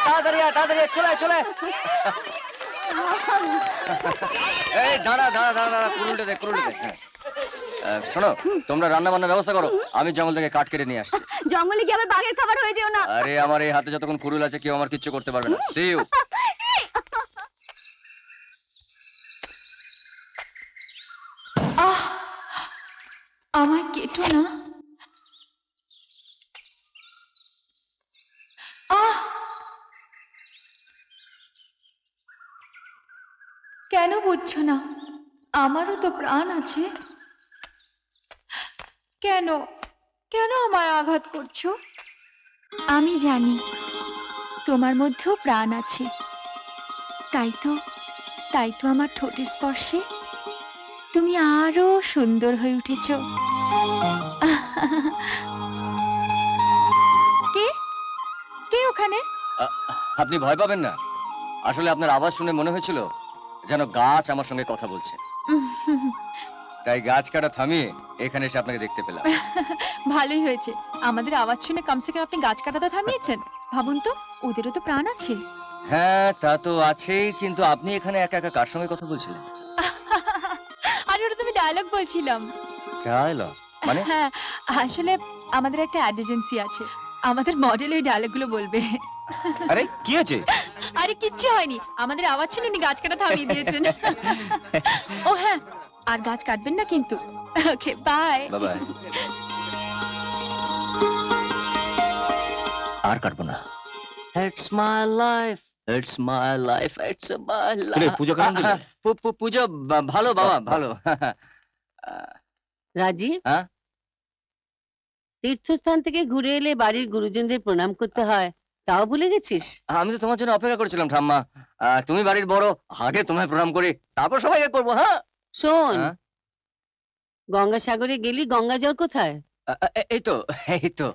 তাড়াতাড়ি তাড়াতাড়ি চলে চলে। এই দাঁড়া দাঁড়া দাঁড়া দাঁড়া, কুরুলটা দে কুরুলটা দে। শোনো, তোমরা রান্না বান্নার ব্যবস্থা করো, আমি জঙ্গল থেকে কাঠ কেটে নিয়ে আসছি। জঙ্গলে গিয়ে আবার বাঘের খাবার হয়ে যেও না। আরে আমার এই হাতে যতক্ষণ কুরুল আছে কেউ আমার কিচ্ছু করতে পারবে না। See you. আমায় কেটো না। কেন বুঝছো না? আমারও তো প্রাণ আছে। কেন কেন আমায় আঘাত করছো? আমি জানি তোমার মধ্যেও প্রাণ আছে, তাই তো আমার ঠোঁটের স্পর্শে তুমি আরো সুন্দর হয়ে উঠেছ। কে কে ওখানে? আপনি ভয় পাবেন না, আসলে আপনার আওয়াজ শুনে মনে হয়েছিল যেন গাছ আমার সঙ্গে কথা বলছে, তাই গাছ কাটা থামিয়ে এখানে এসে আপনাকে দেখতে পেলাম। ভালোই হয়েছে, আমাদের আওয়াজ শুনে কমসে কম আপনি গাছ কাটাটা থামিয়েছেন। ভাবুন তো, ওদেরও তো প্রাণ আছে। হ্যাঁ তা তো আছেই, কিন্তু আপনি এখানে একা একা কার সঙ্গে কথা বলছিলেন? আরে ওটা তুমি ডায়লগ বলছিলাম। ডায়লগ মানে? হ্যাঁ, আসলে আমাদের একটা অ্যাড এজেন্সি আছে, আমাদের মডেল ওই ডায়লগগুলো বলবে। আরে কি আছে? আরে কিচ্ছু হয়নি, আমাদের আওয়াজ শুনে উনি গাছ কাটা থামিয়ে দিয়েছেন। ও হ্যাঁ, আর গাছ কাটবেন না কিন্তু। Okay bye. বাই। আর কাটবো না। It's my life, it's my life, it's my life. পূজা কেমন দিলে? পূজা ভালো বাবা, ভালো। রাজীব, হ্যাঁ? তীর্থস্থান থেকে ঘুরে এলে বাড়ির গুরুজনদের প্রণাম করতে হয়, তাও ভুলে গেছিস? আমি তো তোমার জন্য অপেক্ষা করছিলাম ঠাম্মা। তুমি বাড়ির বড়, আগে তোমায় প্রণাম করি, তারপর সবাইকে করবো। হ্যাঁ শোন, হ্যাঁ? গঙ্গাসাগরে গেলি, গঙ্গা জল কোথায়? এই তো এই তো।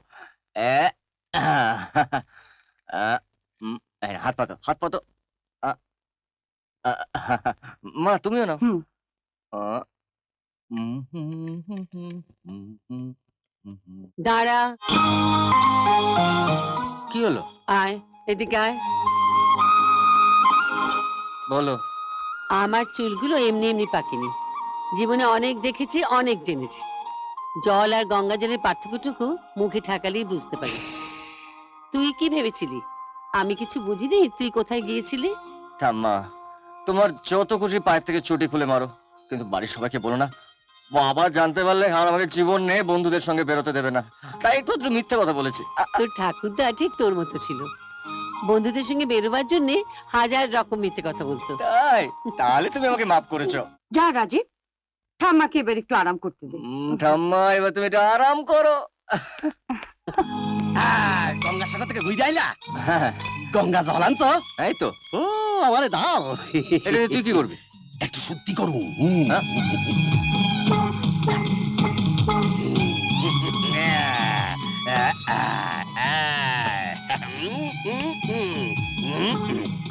এ, আহ, এই হাত পাতো হাত পাতো। আ, আ, মা তুমিও না? হুম। দাঁড়া, কি হলো? আয় এদিকে আয়। বলো। আমার চুলগুলো এমনি এমনি পাকেনি, জীবনে অনেক দেখেছি, অনেক জেনেছি। জল আর গঙ্গা জলের পার্থক্যটুকু মুখে ঠাকালেই বুঝতে পারি। তুই কি ভেবেছিলি আমি কিছু বুঝিনি? তুই কোথায় গিয়েছিলি? ঠাম্মা, তোমার যত খুশি পায়ের থেকে চুটি খুলে মারো, কিন্তু বাড়ির সবাইকে বলো না। বাবা জানতে পারলে আর আমাকে জীবন নেই বন্ধুদের সঙ্গে বেরোতে দেবে না, তাই একটু মিথ্যে কথা বলেছি। তোর ঠাকুরদা ঠিক তোর মতো ছিল, বন্ধুদের সঙ্গে বেরোবার জন্য হাজার রকম মিথ্যে কথা বলতো। তাই? তাহলে তুমি আমাকে মাফ করেছো। যা রাজীব, ঠাম্মাকে এবার একটু আরাম করতে দে। ঠাম্মা এবার তুমি একটু আরাম করো। গঙ্গাসাগর থেকে ঘুরে আইলা? হ্যাঁ গঙ্গা জল আনছো? এই তো। ও আমারে দাও। এটা দিয়ে তুই কি করবি? একটু শুদ্ধি করু। হ্যাঁ?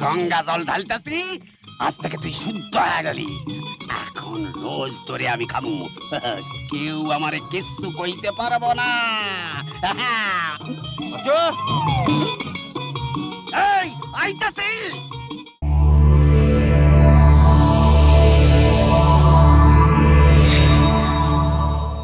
গঙ্গা জল ঢালতাছি, আজ থেকে তুই শুদ্ধ হয়ে গেলি। এখন রোজ তোরে আমি খামু, কেউ আমারে কিচ্ছু কইতে পারবো না। এই আইতাছি।